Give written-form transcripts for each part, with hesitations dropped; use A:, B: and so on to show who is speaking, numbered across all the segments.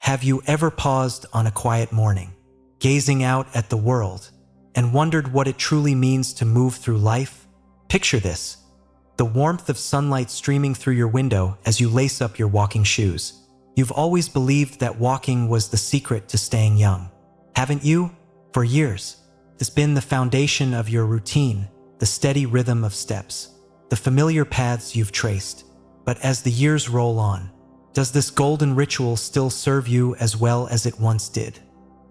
A: Have you ever paused on a quiet morning, gazing out at the world, and wondered what it truly means to move through life? Picture this: the warmth of sunlight streaming through your window as you lace up your walking shoes. You've always believed that walking was the secret to staying young, haven't you? For years, it's been the foundation of your routine, the steady rhythm of steps, the familiar paths you've traced. But as the years roll on, does this golden ritual still serve you as well as it once did?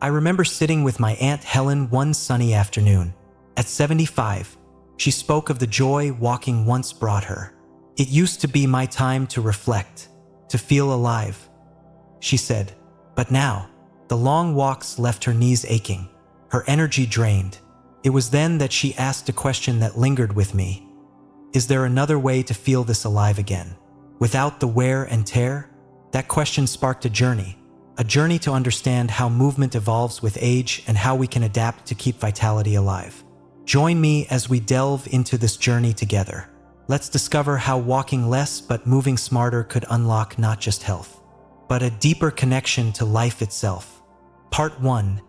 A: I remember sitting with my Aunt Helen one sunny afternoon. At 75, she spoke of the joy walking once brought her. "It used to be my time to reflect, to feel alive," she said. But now, the long walks left her knees aching, her energy drained. It was then that she asked a question that lingered with me. Is there another way to feel this alive again, without the wear and tear? That question sparked a journey to understand how movement evolves with age and how we can adapt to keep vitality alive. Join me as we delve into this journey together. Let's discover how walking less but moving smarter could unlock not just health, but a deeper connection to life itself. Part 1.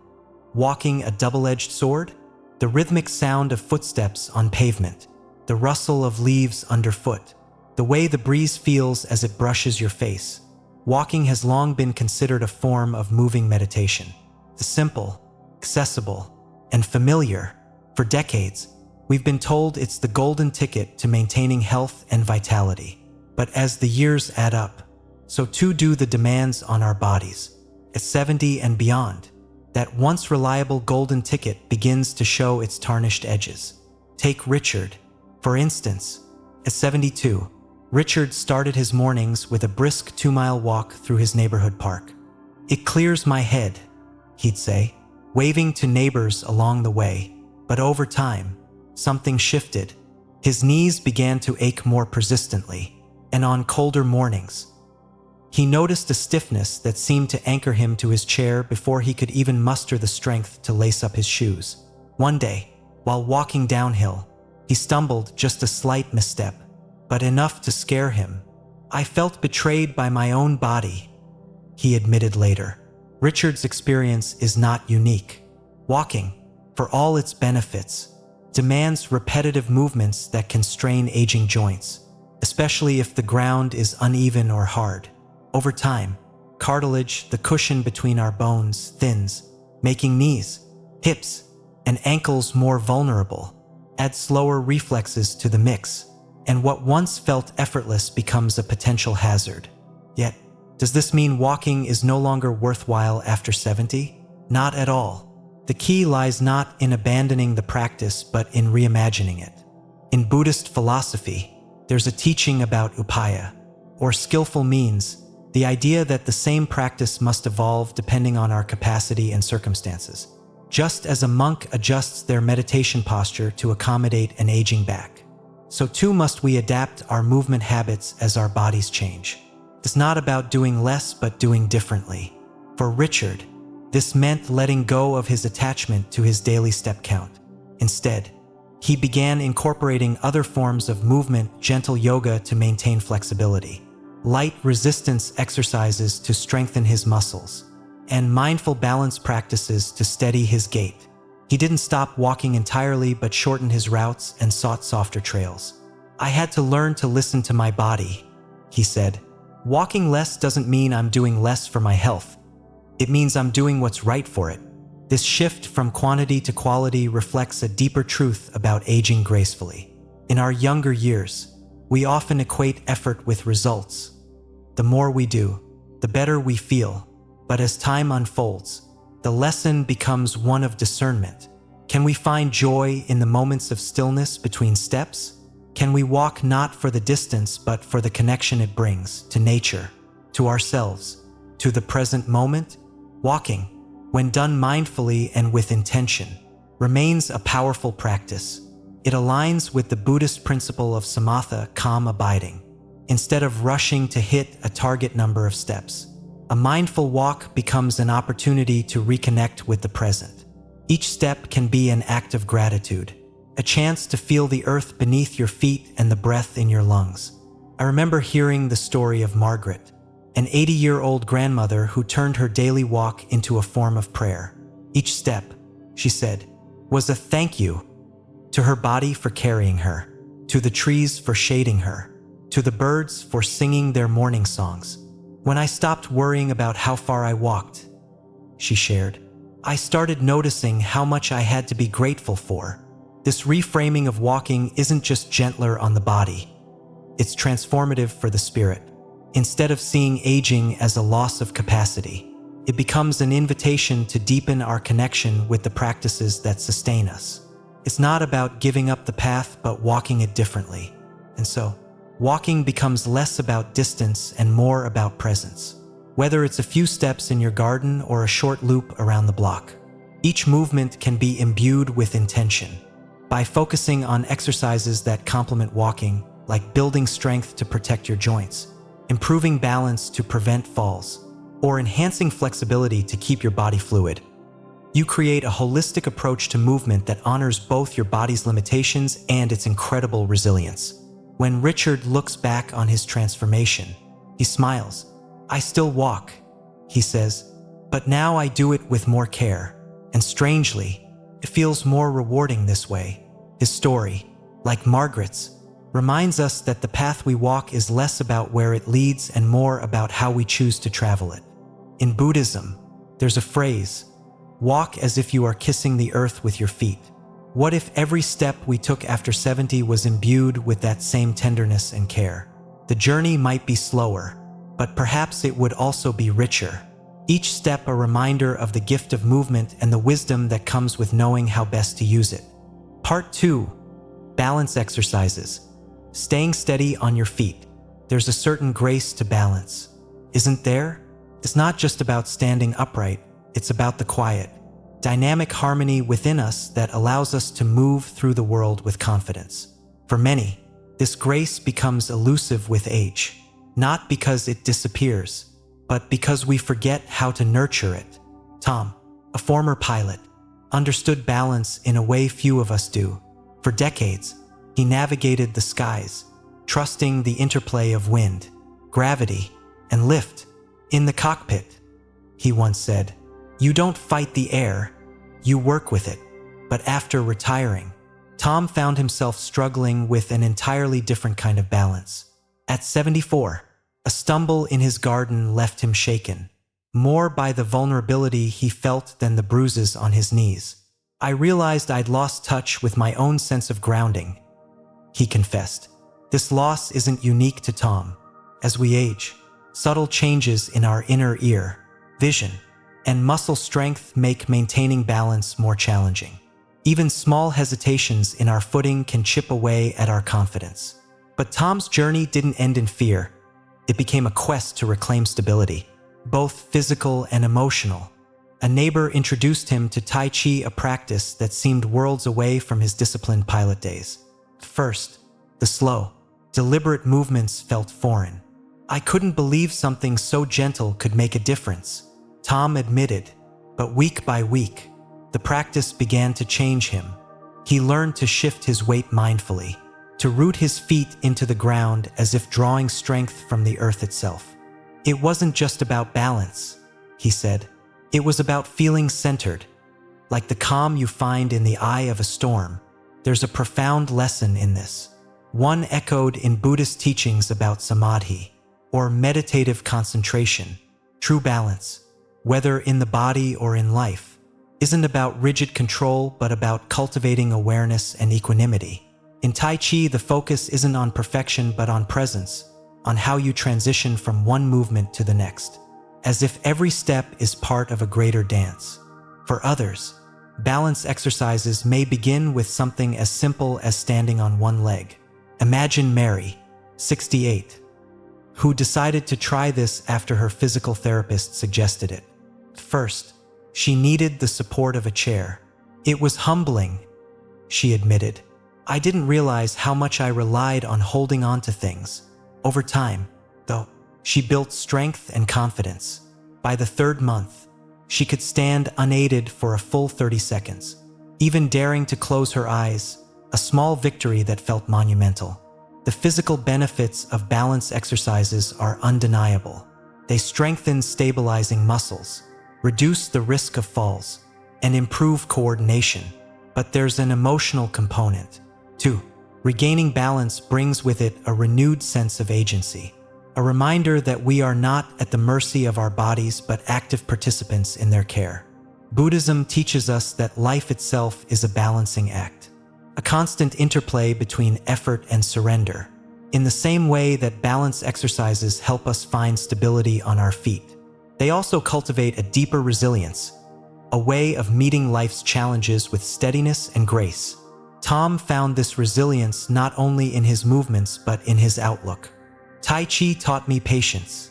A: Walking a double-edged sword? The rhythmic sound of footsteps on pavement, the rustle of leaves underfoot, the way the breeze feels as it brushes your face. Walking has long been considered a form of moving meditation. The simple, accessible, and familiar. For decades, we've been told it's the golden ticket to maintaining health and vitality. But as the years add up, so too do the demands on our bodies. At 70 and beyond, that once reliable golden ticket begins to show its tarnished edges. Take Richard, for instance. At 72, Richard started his mornings with a brisk 2-mile walk through his neighborhood park. "It clears my head," he'd say, waving to neighbors along the way. But over time, something shifted. His knees began to ache more persistently, and on colder mornings, he noticed a stiffness that seemed to anchor him to his chair before he could even muster the strength to lace up his shoes. One day, while walking downhill, he stumbled, just a slight misstep, but enough to scare him. "I felt betrayed by my own body," he admitted later. Richard's experience is not unique. Walking, for all its benefits, demands repetitive movements that can strain aging joints, especially if the ground is uneven or hard. Over time, cartilage, the cushion between our bones, thins, making knees, hips, and ankles more vulnerable. Add slower reflexes to the mix, and what once felt effortless becomes a potential hazard. Yet, does this mean walking is no longer worthwhile after 70? Not at all. The key lies not in abandoning the practice, but in reimagining it. In Buddhist philosophy, there's a teaching about upaya, or skillful means, the idea that the same practice must evolve depending on our capacity and circumstances. Just as a monk adjusts their meditation posture to accommodate an aging back, so too must we adapt our movement habits as our bodies change. It's not about doing less but doing differently. For Richard, this meant letting go of his attachment to his daily step count. Instead, he began incorporating other forms of movement, gentle yoga to maintain flexibility, light resistance exercises to strengthen his muscles, and mindful balance practices to steady his gait. He didn't stop walking entirely but shortened his routes and sought softer trails. "I had to learn to listen to my body," he said. "Walking less doesn't mean I'm doing less for my health. It means I'm doing what's right for it." This shift from quantity to quality reflects a deeper truth about aging gracefully. In our younger years, we often equate effort with results. The more we do, the better we feel. But as time unfolds, the lesson becomes one of discernment. Can we find joy in the moments of stillness between steps? Can we walk not for the distance but for the connection it brings to nature, to ourselves, to the present moment? Walking, when done mindfully and with intention, remains a powerful practice. It aligns with the Buddhist principle of samatha, calm abiding. Instead of rushing to hit a target number of steps, a mindful walk becomes an opportunity to reconnect with the present. Each step can be an act of gratitude, a chance to feel the earth beneath your feet and the breath in your lungs. I remember hearing the story of Margaret, an 80-year-old grandmother who turned her daily walk into a form of prayer. Each step, she said, was a thank you to her body for carrying her, to the trees for shading her, to the birds for singing their morning songs. When I stopped worrying about how far I walked, she shared, I started noticing how much I had to be grateful for. This reframing of walking isn't just gentler on the body, it's transformative for the spirit. Instead of seeing aging as a loss of capacity, it becomes an invitation to deepen our connection with the practices that sustain us. It's not about giving up the path, but walking it differently. And so, walking becomes less about distance and more about presence. Whether it's a few steps in your garden or a short loop around the block, each movement can be imbued with intention. By focusing on exercises that complement walking, like building strength to protect your joints, improving balance to prevent falls, or enhancing flexibility to keep your body fluid, you create a holistic approach to movement that honors both your body's limitations and its incredible resilience. When Richard looks back on his transformation, he smiles. I still walk, he says, but now I do it with more care. And strangely, it feels more rewarding this way. His story, like Margaret's, reminds us that the path we walk is less about where it leads and more about how we choose to travel it. In Buddhism, there's a phrase, walk as if you are kissing the earth with your feet. What if every step we took after 70 was imbued with that same tenderness and care? The journey might be slower, but perhaps it would also be richer. Each step a reminder of the gift of movement and the wisdom that comes with knowing how best to use it. Part 2. Balance exercises. Staying steady on your feet. There's a certain grace to balance, isn't there? It's not just about standing upright, it's about the quiet, dynamic harmony within us that allows us to move through the world with confidence. For many, this grace becomes elusive with age. Not because it disappears, but because we forget how to nurture it. Tom, a former pilot, understood balance in a way few of us do. For decades, he navigated the skies, trusting the interplay of wind, gravity, and lift. In the cockpit, he once said, "You don't fight the air, you work with it." But after retiring, Tom found himself struggling with an entirely different kind of balance. At 74, a stumble in his garden left him shaken, more by the vulnerability he felt than the bruises on his knees. I realized I'd lost touch with my own sense of grounding, he confessed. This loss isn't unique to Tom. As we age, subtle changes in our inner ear, vision, and muscle strength make maintaining balance more challenging. Even small hesitations in our footing can chip away at our confidence. But Tom's journey didn't end in fear. It became a quest to reclaim stability, both physical and emotional. A neighbor introduced him to Tai Chi, a practice that seemed worlds away from his disciplined pilot days. At first, the slow, deliberate movements felt foreign. I couldn't believe something so gentle could make a difference, Tom admitted. But week by week, the practice began to change him. He learned to shift his weight mindfully, to root his feet into the ground as if drawing strength from the earth itself. It wasn't just about balance, he said. It was about feeling centered. Like the calm you find in the eye of a storm, there's a profound lesson in this. One echoed in Buddhist teachings about samadhi, or meditative concentration. True balance, whether in the body or in life, isn't about rigid control but about cultivating awareness and equanimity. In Tai Chi, the focus isn't on perfection but on presence, on how you transition from one movement to the next, as if every step is part of a greater dance. For others, balance exercises may begin with something as simple as standing on one leg. Imagine Mary, 68, who decided to try this after her physical therapist suggested it. First, she needed the support of a chair. It was humbling, she admitted. I didn't realize how much I relied on holding on to things. Over time, though, she built strength and confidence. By the third month, she could stand unaided for a full 30 seconds, even daring to close her eyes, a small victory that felt monumental. The physical benefits of balance exercises are undeniable. They strengthen stabilizing muscles, reduce the risk of falls, and improve coordination. But there's an emotional component, too. Regaining balance brings with it a renewed sense of agency, a reminder that we are not at the mercy of our bodies but active participants in their care. Buddhism teaches us that life itself is a balancing act, a constant interplay between effort and surrender. In the same way that balance exercises help us find stability on our feet, they also cultivate a deeper resilience, a way of meeting life's challenges with steadiness and grace. Tom found this resilience not only in his movements but in his outlook. Tai Chi taught me patience,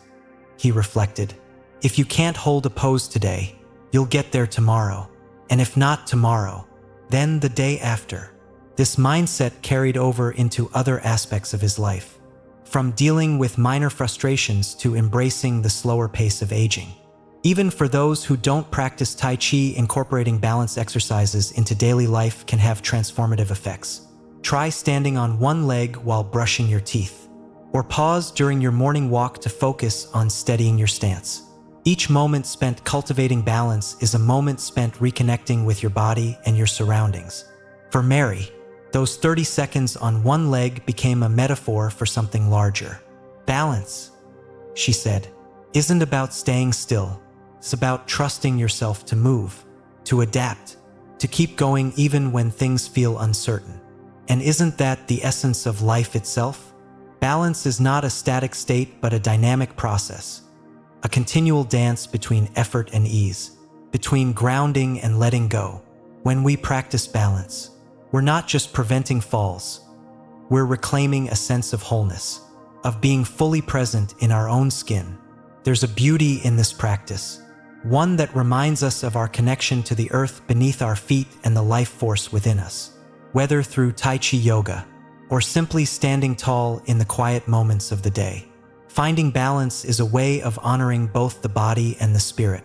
A: he reflected. If you can't hold a pose today, you'll get there tomorrow. And if not tomorrow, then the day after. This mindset carried over into other aspects of his life, from dealing with minor frustrations to embracing the slower pace of aging. Even for those who don't practice Tai Chi, incorporating balance exercises into daily life can have transformative effects. Try standing on one leg while brushing your teeth, or pause during your morning walk to focus on steadying your stance. Each moment spent cultivating balance is a moment spent reconnecting with your body and your surroundings. For Mary, those 30 seconds on one leg became a metaphor for something larger. Balance, she said, isn't about staying still. It's about trusting yourself to move, to adapt, to keep going even when things feel uncertain. And isn't that the essence of life itself? Balance is not a static state but a dynamic process, a continual dance between effort and ease, between grounding and letting go. When we practice balance, we're not just preventing falls, we're reclaiming a sense of wholeness, of being fully present in our own skin. There's a beauty in this practice, one that reminds us of our connection to the earth beneath our feet and the life force within us. Whether through Tai Chi yoga or simply standing tall in the quiet moments of the day, finding balance is a way of honoring both the body and the spirit.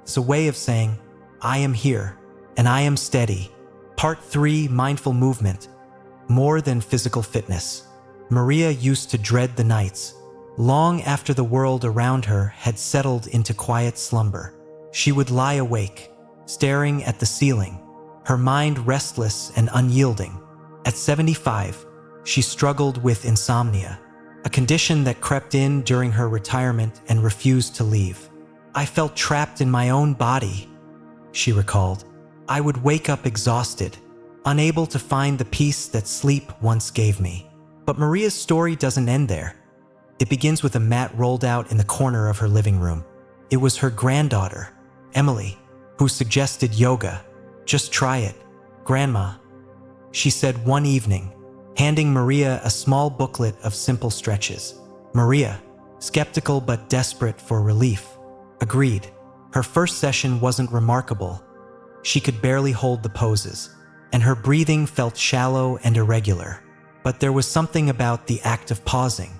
A: It's a way of saying, I am here and I am steady. Part 3, Mindful Movement. More than physical fitness. Maria used to dread the nights, long after the world around her had settled into quiet slumber. She would lie awake, staring at the ceiling, her mind restless and unyielding. At 75, she struggled with insomnia, a condition that crept in during her retirement and refused to leave. I felt trapped in my own body, she recalled. I would wake up exhausted, unable to find the peace that sleep once gave me. But Maria's story doesn't end there. It begins with a mat rolled out in the corner of her living room. It was her granddaughter, Emily, who suggested yoga. Just try it, Grandma, she said one evening, handing Maria a small booklet of simple stretches. Maria, skeptical but desperate for relief, agreed. Her first session wasn't remarkable. She could barely hold the poses, and her breathing felt shallow and irregular. But there was something about the act of pausing,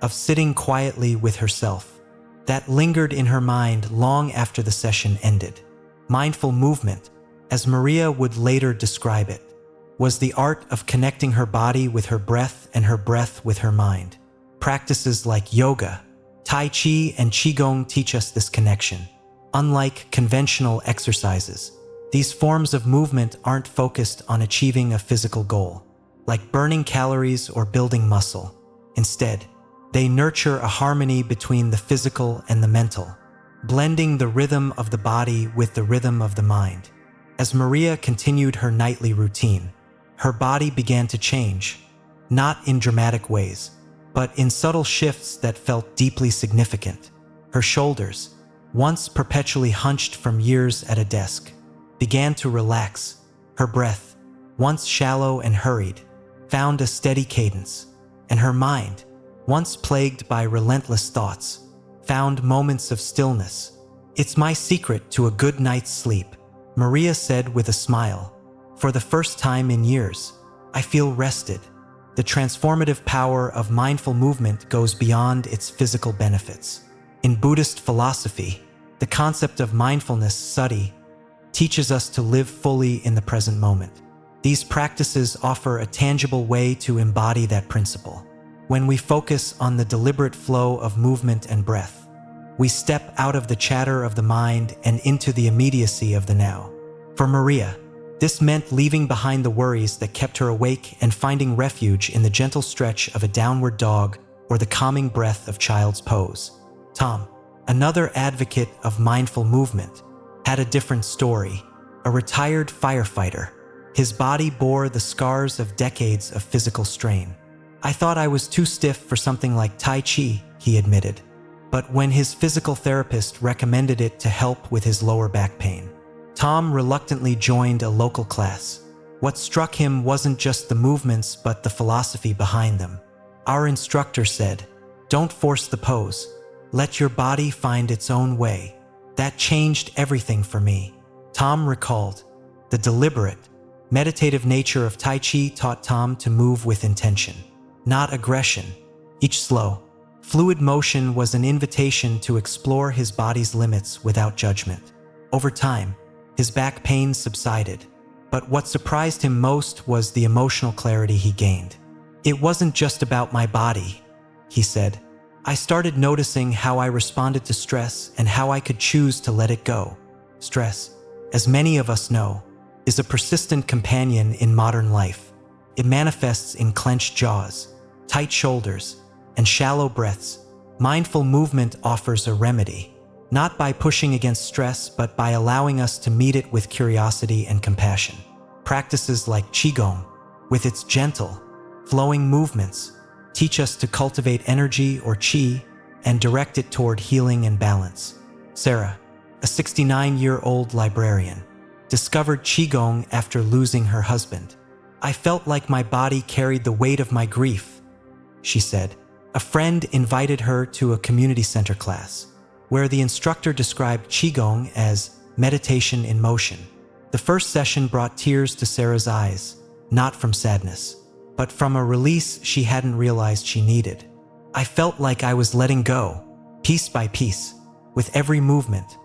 A: of sitting quietly with herself, that lingered in her mind long after the session ended. Mindful movement, as Maria would later describe it, was the art of connecting her body with her breath and her breath with her mind. Practices like yoga, Tai Chi, and Qigong teach us this connection. Unlike conventional exercises, these forms of movement aren't focused on achieving a physical goal, like burning calories or building muscle. Instead, they nurture a harmony between the physical and the mental, blending the rhythm of the body with the rhythm of the mind. As Maria continued her nightly routine, her body began to change, not in dramatic ways, but in subtle shifts that felt deeply significant. Her shoulders, once perpetually hunched from years at a desk, began to relax. Her breath, once shallow and hurried, found a steady cadence, and her mind, once plagued by relentless thoughts, found moments of stillness. It's my secret to a good night's sleep, Maria said with a smile. For the first time in years, I feel rested. The transformative power of mindful movement goes beyond its physical benefits. In Buddhist philosophy, the concept of mindfulness, sati, teaches us to live fully in the present moment. These practices offer a tangible way to embody that principle. When we focus on the deliberate flow of movement and breath, We step out of the chatter of the mind and into the immediacy of the now. For Maria, this meant leaving behind the worries that kept her awake and finding refuge in the gentle stretch of a downward dog or the calming breath of child's pose. Tom, another advocate of mindful movement, had a different story. A retired firefighter, his body bore the scars of decades of physical strain. "I thought I was too stiff for something like Tai Chi," he admitted. But when his physical therapist recommended it to help with his lower back pain, Tom reluctantly joined a local class. What struck him wasn't just the movements but the philosophy behind them. Our instructor said, "Don't force the pose. Let your body find its own way." That changed everything for me. Tom recalled. The deliberate, meditative nature of Tai Chi taught Tom to move with intention, not aggression. Each slow, fluid motion was an invitation to explore his body's limits without judgment. Over time, his back pain subsided, but what surprised him most was the emotional clarity he gained. "It wasn't just about my body," he said. "I started noticing how I responded to stress and how I could choose to let it go." Stress, as many of us know, is a persistent companion in modern life. It manifests in clenched jaws, tight shoulders, and shallow breaths. Mindful movement offers a remedy, not by pushing against stress, but by allowing us to meet it with curiosity and compassion. Practices like Qigong, with its gentle, flowing movements, teach us to cultivate energy or qi and direct it toward healing and balance. Sarah, a 69-year-old librarian, discovered Qigong after losing her husband. "I felt like my body carried the weight of my grief," she said. A friend invited her to a community center class, where the instructor described Qigong as meditation in motion. The first session brought tears to Sarah's eyes, not from sadness, but from a release she hadn't realized she needed. "I felt like I was letting go, piece by piece, with every movement,"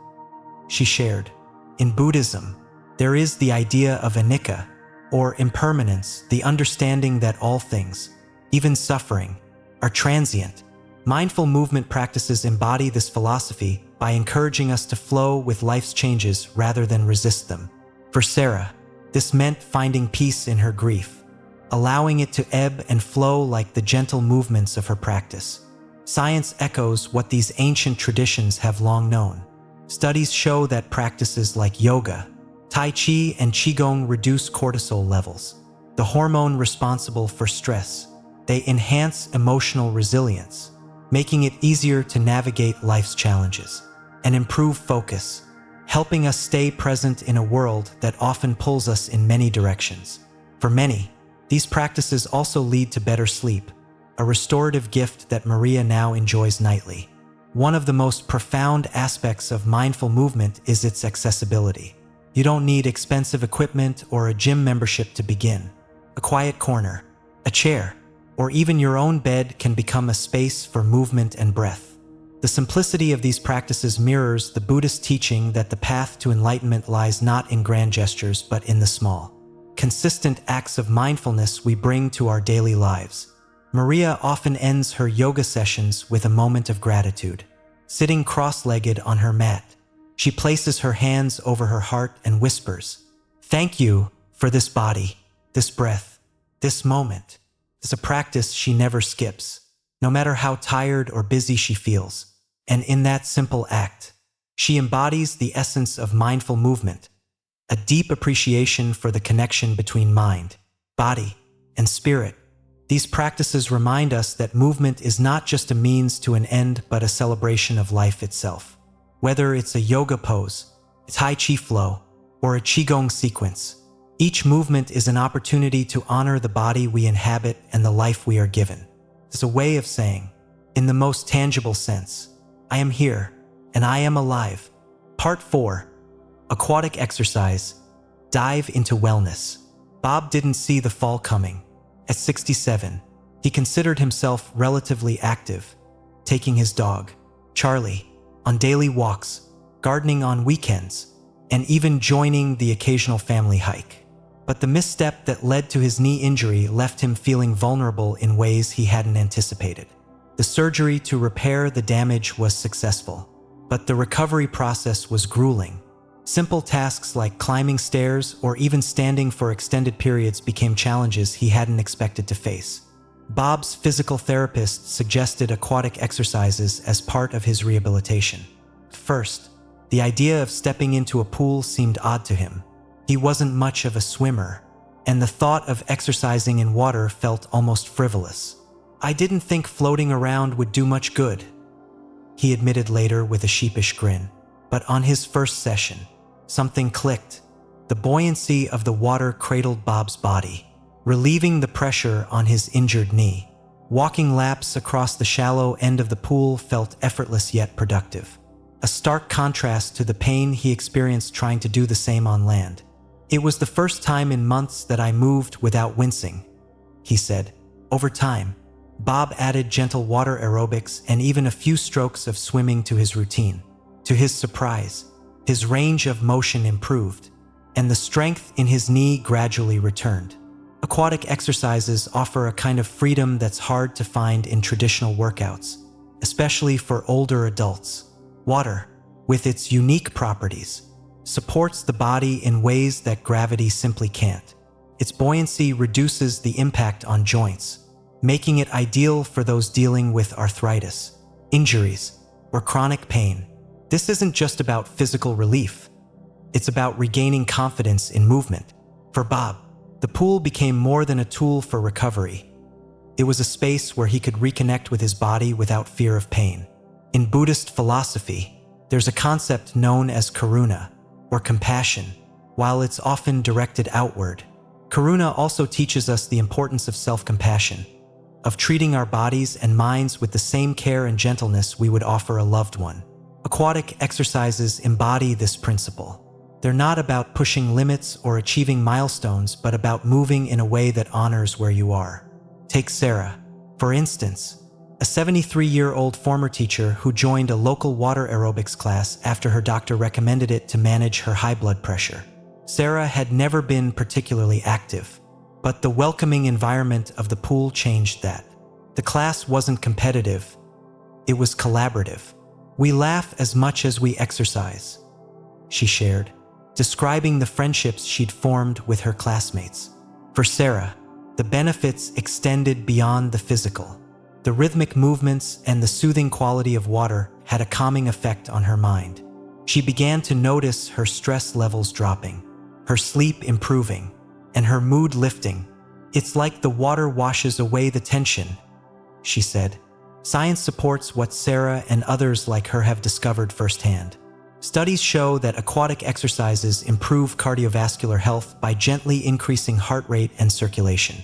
A: she shared. In Buddhism, there is the idea of anicca, or impermanence, the understanding that all things, even suffering, are transient. Mindful movement practices embody this philosophy by encouraging us to flow with life's changes rather than resist them. For Sarah, this meant finding peace in her grief, allowing it to ebb and flow like the gentle movements of her practice. Science echoes what these ancient traditions have long known. Studies show that practices like yoga, Tai Chi, and Qigong reduce cortisol levels, the hormone responsible for stress. They enhance emotional resilience, making it easier to navigate life's challenges, and improve focus, helping us stay present in a world that often pulls us in many directions. For many, these practices also lead to better sleep, a restorative gift that Maria now enjoys nightly. One of the most profound aspects of mindful movement is its accessibility. You don't need expensive equipment or a gym membership to begin. A quiet corner, a chair, or even your own bed can become a space for movement and breath. The simplicity of these practices mirrors the Buddhist teaching that the path to enlightenment lies not in grand gestures but in the small, consistent acts of mindfulness we bring to our daily lives. Maria often ends her yoga sessions with a moment of gratitude. Sitting cross-legged on her mat, she places her hands over her heart and whispers, "Thank you for this body, this breath, this moment." It's a practice she never skips, no matter how tired or busy she feels. And in that simple act, she embodies the essence of mindful movement, a deep appreciation for the connection between mind, body, and spirit. These practices remind us that movement is not just a means to an end but a celebration of life itself. Whether it's a yoga pose, a Tai Chi flow, or a Qigong sequence, each movement is an opportunity to honor the body we inhabit and the life we are given. It's a way of saying, in the most tangible sense, I am here and I am alive. Part 4. Aquatic exercise. Dive into wellness. Bob didn't see the fall coming. At 67, he considered himself relatively active, taking his dog, Charlie, on daily walks, gardening on weekends, and even joining the occasional family hike. But the misstep that led to his knee injury left him feeling vulnerable in ways he hadn't anticipated. The surgery to repair the damage was successful, but the recovery process was grueling. Simple tasks like climbing stairs or even standing for extended periods became challenges he hadn't expected to face. Bob's physical therapist suggested aquatic exercises as part of his rehabilitation. First, the idea of stepping into a pool seemed odd to him. He wasn't much of a swimmer, and the thought of exercising in water felt almost frivolous. "I didn't think floating around would do much good," he admitted later with a sheepish grin. But on his first session, something clicked. The buoyancy of the water cradled Bob's body, relieving the pressure on his injured knee. Walking laps across the shallow end of the pool felt effortless yet productive, a stark contrast to the pain he experienced trying to do the same on land. "It was the first time in months that I moved without wincing," he said. Over time, Bob added gentle water aerobics and even a few strokes of swimming to his routine. To his surprise, his range of motion improved, and the strength in his knee gradually returned. Aquatic exercises offer a kind of freedom that's hard to find in traditional workouts, especially for older adults. Water, with its unique properties, supports the body in ways that gravity simply can't. Its buoyancy reduces the impact on joints, making it ideal for those dealing with arthritis, injuries, or chronic pain. This isn't just about physical relief. It's about regaining confidence in movement. For Bob, the pool became more than a tool for recovery. It was a space where he could reconnect with his body without fear of pain. In Buddhist philosophy, there's a concept known as karuna, or compassion. While it's often directed outward, karuna also teaches us the importance of self-compassion, of treating our bodies and minds with the same care and gentleness we would offer a loved one. Aquatic exercises embody this principle. They're not about pushing limits or achieving milestones, but about moving in a way that honors where you are. Take Sarah, for instance, a 73-year-old former teacher who joined a local water aerobics class after her doctor recommended it to manage her high blood pressure. Sarah had never been particularly active, but the welcoming environment of the pool changed that. The class wasn't competitive, it was collaborative. "We laugh as much as we exercise," she shared, describing the friendships she'd formed with her classmates. For Sarah, the benefits extended beyond the physical. The rhythmic movements and the soothing quality of water had a calming effect on her mind. She began to notice her stress levels dropping, her sleep improving, and her mood lifting. "It's like the water washes away the tension," she said. Science supports what Sarah and others like her have discovered firsthand. Studies show that aquatic exercises improve cardiovascular health by gently increasing heart rate and circulation.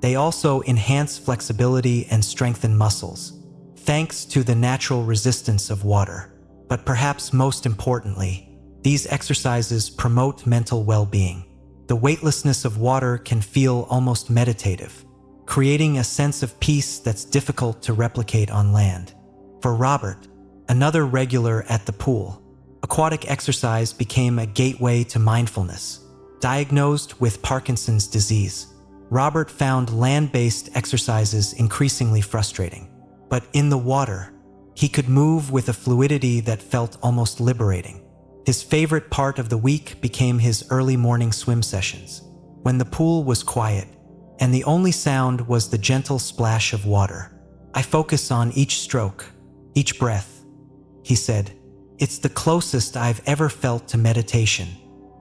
A: They also enhance flexibility and strengthen muscles, thanks to the natural resistance of water. But perhaps most importantly, these exercises promote mental well-being. The weightlessness of water can feel almost meditative, creating a sense of peace that's difficult to replicate on land. For Robert, another regular at the pool, aquatic exercise became a gateway to mindfulness. Diagnosed with Parkinson's disease, Robert found land-based exercises increasingly frustrating. But in the water, he could move with a fluidity that felt almost liberating. His favorite part of the week became his early morning swim sessions, when the pool was quiet, and the only sound was the gentle splash of water. "I focus on each stroke, each breath," he said. "It's the closest I've ever felt to meditation."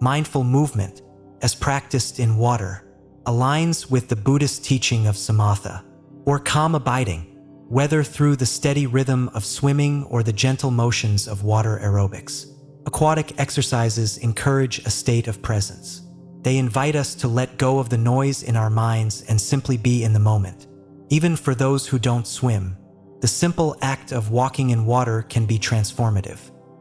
A: Mindful movement, as practiced in water, aligns with the Buddhist teaching of samatha, or calm abiding, whether through the steady rhythm of swimming or the gentle motions of water aerobics. Aquatic exercises encourage a state of presence. They invite us to let go of the noise in our minds and simply be in the moment. Even for those who don't swim, the simple act of walking in water can be transformative.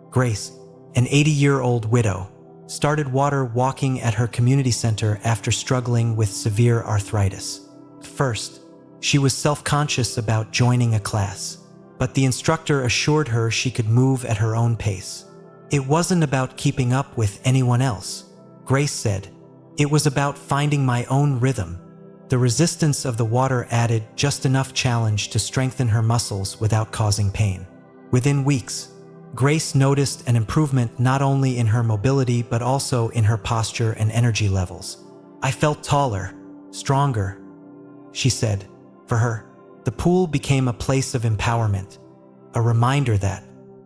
A: Grace, an 80-year-old widow, started water walking at her community center after struggling with severe arthritis. First, she was self-conscious about joining a class, but the instructor assured her she could move at her own pace. It wasn't about keeping up with anyone else, Grace said. It was about finding my own rhythm. The resistance of the water added just enough challenge to strengthen her muscles without causing pain. Within weeks, Grace noticed an improvement not only in her mobility but also in her posture and energy levels. "I felt taller, stronger," she said. For her, the pool became a place of empowerment, a reminder that,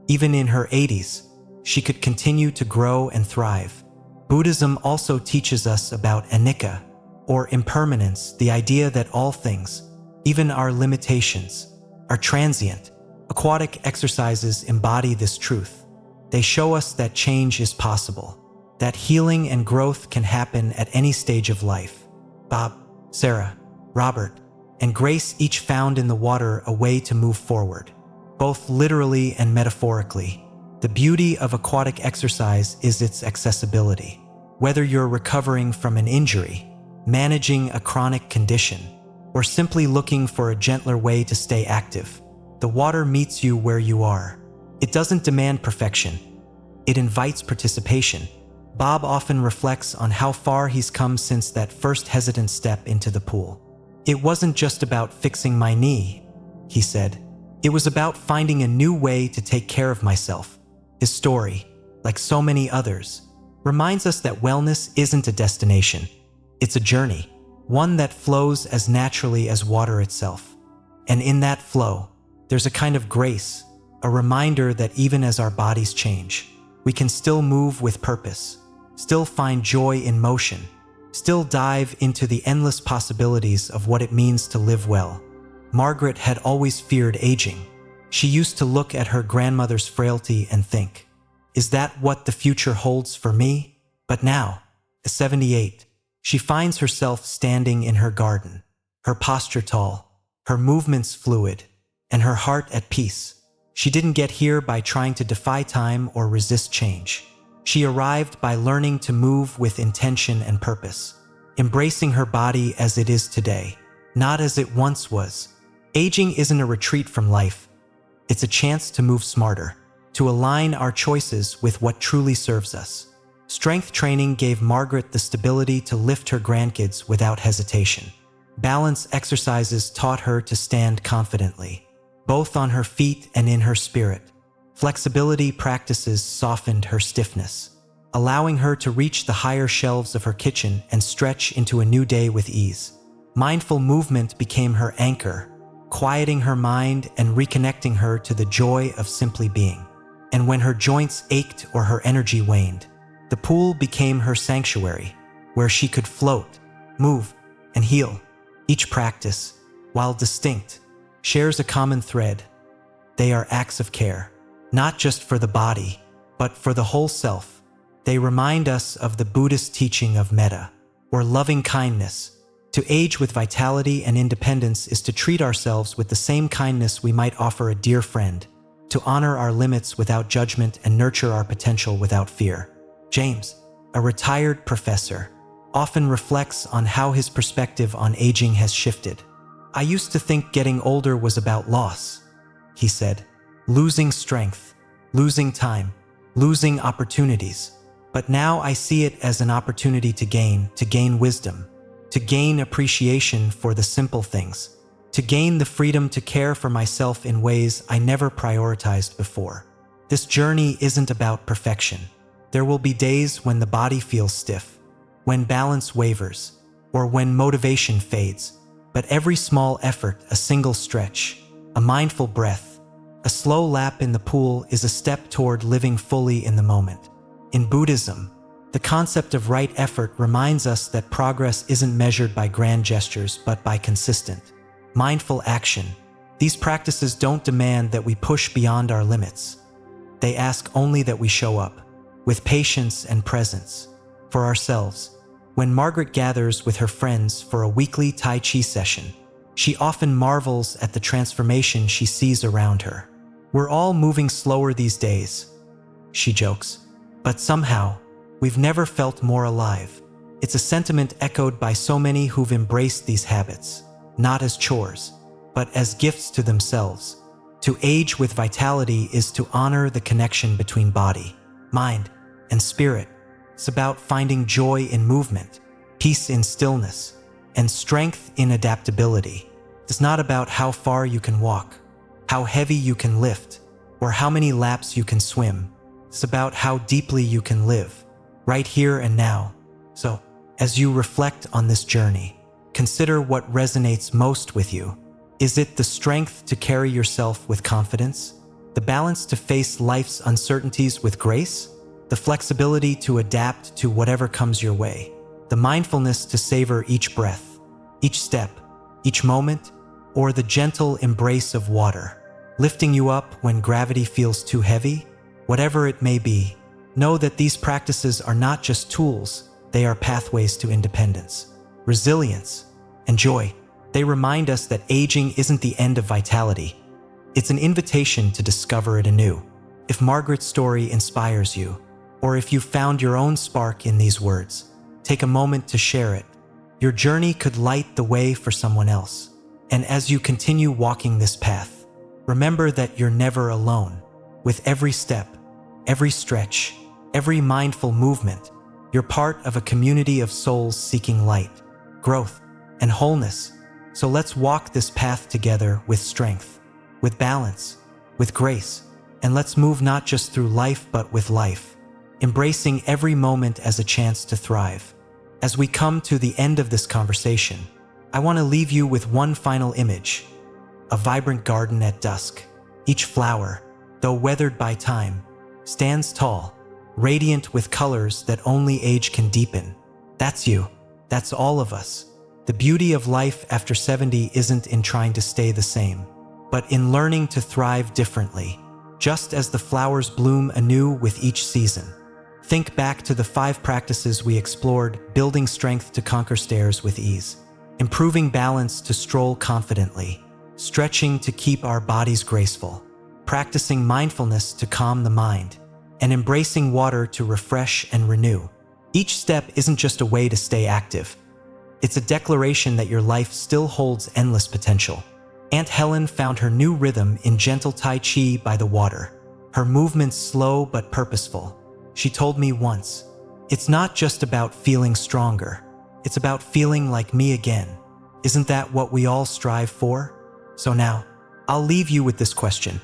A: even in her 80s, she could continue to grow and thrive. Buddhism also teaches us about anicca, or impermanence, the idea that all things, even our limitations, are transient. Aquatic exercises embody this truth. They show us that change is possible, that healing and growth can happen at any stage of life. Bob, Sarah, Robert, and Grace each found in the water a way to move forward, both literally and metaphorically. The beauty of aquatic exercise is its accessibility. Whether you're recovering from an injury, managing a chronic condition, or simply looking for a gentler way to stay active, the water meets you where you are. It doesn't demand perfection. It invites participation. Bob often reflects on how far he's come since that first hesitant step into the pool. "It wasn't just about fixing my knee," he said. "It was about finding a new way to take care of myself." His story, like so many others, reminds us that wellness isn't a destination. It's a journey, one that flows as naturally as water itself. And in that flow, there's a kind of grace, a reminder that even as our bodies change, we can still move with purpose, still find joy in motion, still dive into the endless possibilities of what it means to live well. Margaret had always feared aging. She used to look at her grandmother's frailty and think, "Is that what the future holds for me?" But now, at 78, she finds herself standing in her garden, her posture tall, her movements fluid, and her heart at peace. She didn't get here by trying to defy time or resist change. She arrived by learning to move with intention and purpose, embracing her body as it is today, not as it once was. Aging isn't a retreat from life. It's a chance to move smarter, to align our choices with what truly serves us. Strength training gave Margaret the stability to lift her grandkids without hesitation. Balance exercises taught her to stand confidently, both on her feet and in her spirit. Flexibility practices softened her stiffness, allowing her to reach the higher shelves of her kitchen and stretch into a new day with ease. Mindful movement became her anchor, quieting her mind and reconnecting her to the joy of simply being. And when her joints ached or her energy waned, the pool became her sanctuary, where she could float, move, and heal. Each practice, while distinct, shares a common thread. They are acts of care, not just for the body, but for the whole self. They remind us of the Buddhist teaching of metta, or loving kindness. To age with vitality and independence is to treat ourselves with the same kindness we might offer a dear friend, to honor our limits without judgment and nurture our potential without fear. James, a retired professor, often reflects on how his perspective on aging has shifted. "I used to think getting older was about loss," he said, "losing strength, losing time, losing opportunities. But now I see it as an opportunity to gain wisdom, to gain appreciation for the simple things, to gain the freedom to care for myself in ways I never prioritized before." This journey isn't about perfection. There will be days when the body feels stiff, when balance wavers, or when motivation fades. But every small effort, a single stretch, a mindful breath, a slow lap in the pool is a step toward living fully in the moment. In Buddhism, the concept of right effort reminds us that progress isn't measured by grand gestures but by consistent, mindful action. These practices don't demand that we push beyond our limits. They ask only that we show up, with patience and presence, for ourselves. When Margaret gathers with her friends for a weekly Tai Chi session, she often marvels at the transformation she sees around her. "We're all moving slower these days," she jokes, "but somehow, we've never felt more alive." It's a sentiment echoed by so many who've embraced these habits, not as chores, but as gifts to themselves. To age with vitality is to honor the connection between body, mind, and spirit. It's about finding joy in movement, peace in stillness, and strength in adaptability. It's not about how far you can walk, how heavy you can lift, or how many laps you can swim. It's about how deeply you can live, right here and now. So, as you reflect on this journey, consider what resonates most with you. Is it the strength to carry yourself with confidence? The balance to face life's uncertainties with grace? The flexibility to adapt to whatever comes your way? The mindfulness to savor each breath, each step, each moment? Or the gentle embrace of water, lifting you up when gravity feels too heavy? Whatever it may be, know that these practices are not just tools, they are pathways to independence, resilience, and joy. They remind us that aging isn't the end of vitality. It's an invitation to discover it anew. If Margaret's story inspires you, or if you found your own spark in these words, take a moment to share it. Your journey could light the way for someone else. And as you continue walking this path, remember that you're never alone. With every step, every stretch, every mindful movement, you're part of a community of souls seeking light, growth, and wholeness. So let's walk this path together with strength, with balance, with grace, and let's move not just through life but with life, embracing every moment as a chance to thrive. As we come to the end of this conversation, I want to leave you with one final image: a vibrant garden at dusk. Each flower, though weathered by time, stands tall, radiant with colors that only age can deepen. That's you. That's all of us. The beauty of life after 70 isn't in trying to stay the same, but in learning to thrive differently, just as the flowers bloom anew with each season. Think back to the 5 practices we explored: building strength to conquer stairs with ease, improving balance to stroll confidently, stretching to keep our bodies graceful, practicing mindfulness to calm the mind, and embracing water to refresh and renew. Each step isn't just a way to stay active. It's a declaration that your life still holds endless potential. Aunt Helen found her new rhythm in gentle Tai Chi by the water, her movements slow but purposeful. She told me once, "It's not just about feeling stronger. It's about feeling like me again." Isn't that what we all strive for? So now, I'll leave you with this question.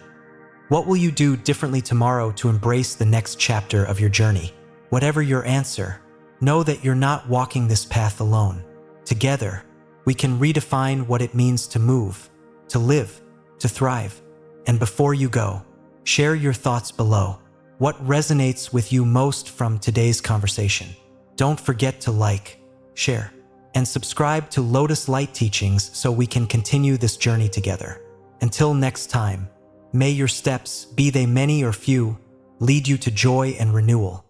A: What will you do differently tomorrow to embrace the next chapter of your journey? Whatever your answer, know that you're not walking this path alone. Together, we can redefine what it means to move, to live, to thrive. And before you go, share your thoughts below. What resonates with you most from today's conversation? Don't forget to like, share, and subscribe to Lotus Light Teachings so we can continue this journey together. Until next time, may your steps, be they many or few, lead you to joy and renewal.